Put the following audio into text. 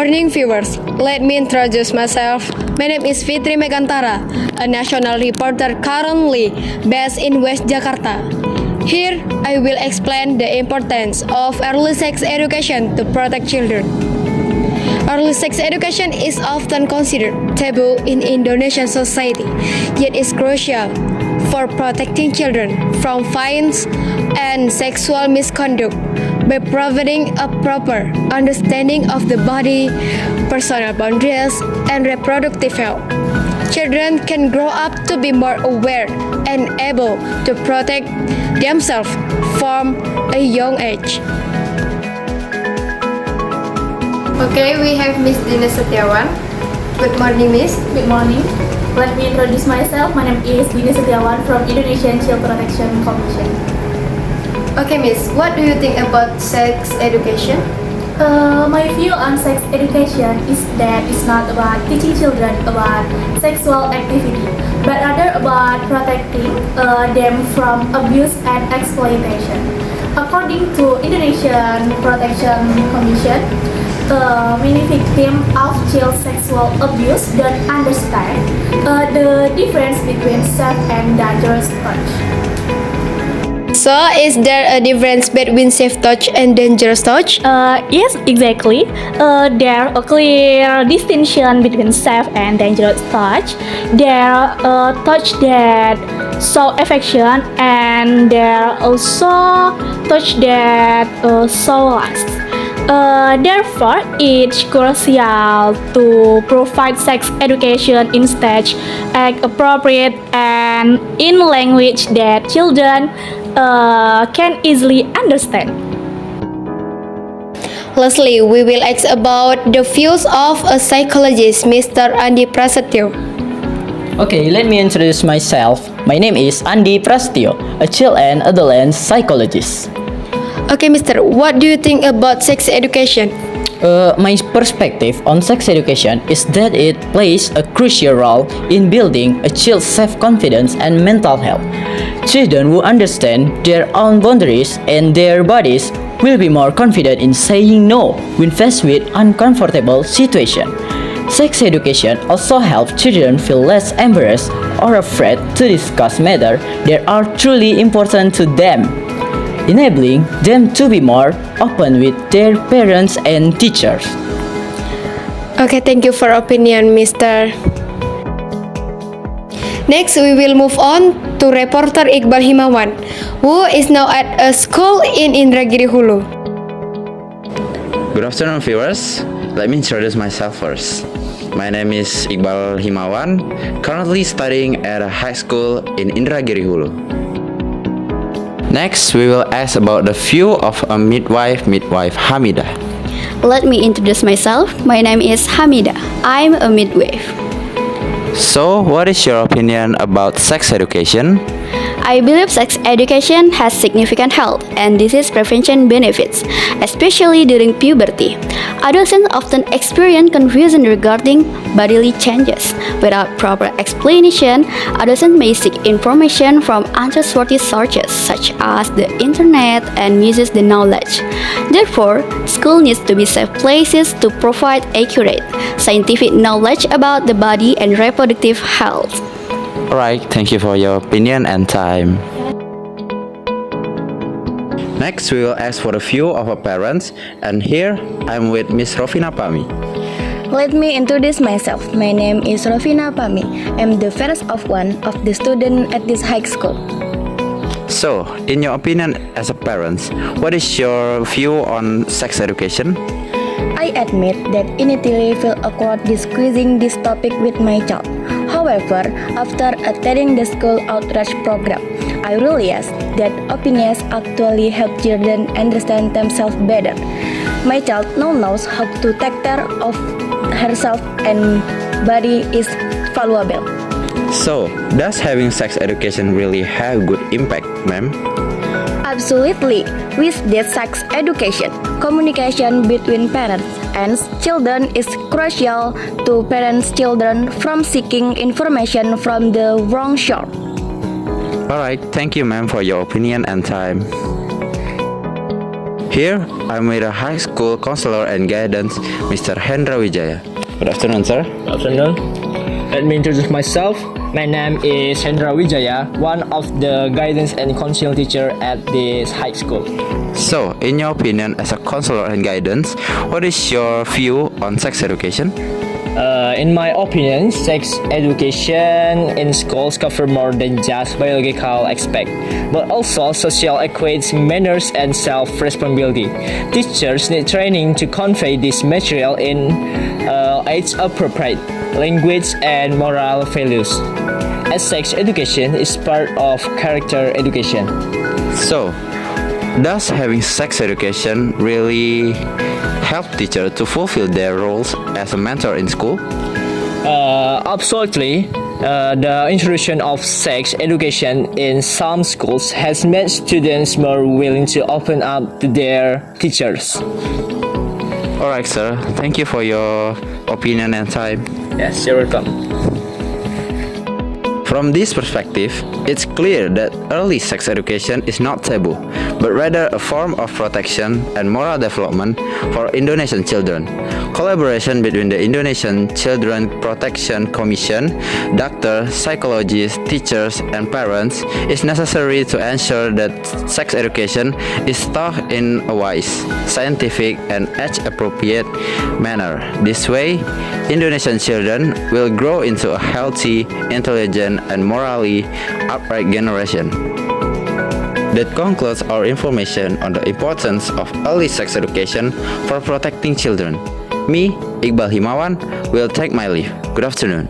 morning, viewers. Let me introduce myself. My name is Fitri Megantara, a national reporter currently based in West Jakarta. Here, I will explain the importance of early sex education to protect children. Early sex education is often considered taboo in Indonesian society, yet is crucial for protecting children from violence and sexual misconduct by providing a proper understanding of the body, personal boundaries, and reproductive health. Children can grow up to be more aware and able to protect themselves from a young age. Okay, we have Miss Dina Setiawan. Good morning, Miss. Good morning. Let me introduce myself. My name is Dina Setiawan from Indonesian Child Protection Commission. Okay, Miss, what do you think about sex education? My view on sex education is that it's not about teaching children about sexual activity, but rather about protecting them from abuse and exploitation. According to Indonesian Protection Commission, many victims of child sexual abuse don't understand the difference between safe and dangerous touch. So, is there a difference between safe touch and dangerous touch? Yes, exactly. There a clear distinction between safe and dangerous touch. There touch that show affection, and there also touch that show lust. Therefore, it's crucial to provide sex education in stage appropriate and in language that children can easily understand. Lastly, we will ask about the views of a psychologist, Mr. Andi Prasetyo. Okay, let me introduce myself. My name is Andi Prasetyo, a child and adolescent psychologist. Okay, Mr. What do you think about sex education? My perspective on sex education is that it plays a crucial role in building a child's self-confidence and mental health. Children who understand their own boundaries and their bodies will be more confident in saying no when faced with uncomfortable situations. Sex education also helps children feel less embarrassed or afraid to discuss matters that are truly important to them, enabling them to be more open with their parents and teachers. Okay, thank you for opinion, Mr. Next, we will move on to reporter Iqbal Himawan, who is now at a school in Indragiri Hulu. Good afternoon, viewers. Let me introduce myself first. My name is Iqbal Himawan, currently studying at a high school in Indragiri Hulu. Next, we will ask about the view of a midwife Hamidah. Let me introduce myself. My name is Hamidah. I'm a midwife. So, what is your opinion about sex education? I believe sex education has significant health and disease prevention benefits, especially during puberty. Adolescents often experience confusion regarding bodily changes. Without proper explanation, adolescents may seek information from untrustworthy sources such as the internet and misuse the knowledge. Therefore, school needs to be safe places to provide accurate, scientific knowledge about the body and reproductive health. Alright, thank you for your opinion and time. Next, we will ask for the view of our parents, and here I'm with Miss Rofina Pami. Let me introduce myself. My name is Rofina Pami. I'm the first of one of the students at this high school. So, in your opinion as a parent, what is your view on sex education? I admit that initially feel awkward discussing this topic with my child. However, after attending the school outreach program, I realized that opinions actually help children understand themselves better. My child now knows how to take care of herself and body is valuable. So, does having sex education really have good impact, ma'am? Absolutely. With the sex education, communication between parents and children is crucial to parents children from seeking information from the wrong source. Alright, thank you ma'am for your opinion and time. Here, I'm with a high school counselor and guidance, Mr. Hendra Wijaya. Good afternoon, sir. Good afternoon. Let me introduce myself. My name is Hendra Wijaya, one of the guidance and counseling teacher at this high school. So, in your opinion, as a counselor and guidance, what is your view on sex education? In my opinion, sex education in schools cover more than just biological aspect, but also social equity, manners, and self-responsibility. Teachers need training to convey this material in age-appropriate language and moral values, as sex education is part of character education. So, does having sex education really help teachers to fulfill their roles as a mentor in school? Absolutely. The introduction of sex education in some schools has made students more willing to open up to their teachers. Alright, sir. Thank you for your opinion and time. Yes, you're welcome. From this perspective, it's clear that early sex education is not taboo, but rather a form of protection and moral development for Indonesian children. Collaboration between the Indonesian Children Protection Commission, doctors, psychologists, teachers, and parents is necessary to ensure that sex education is taught in a wise, scientific, and age-appropriate manner. This way, Indonesian children will grow into a healthy, intelligent, and morally upright generation. That concludes our information on the importance of early sex education for protecting children. Me, Iqbal Himawan, will take my leave. Good afternoon.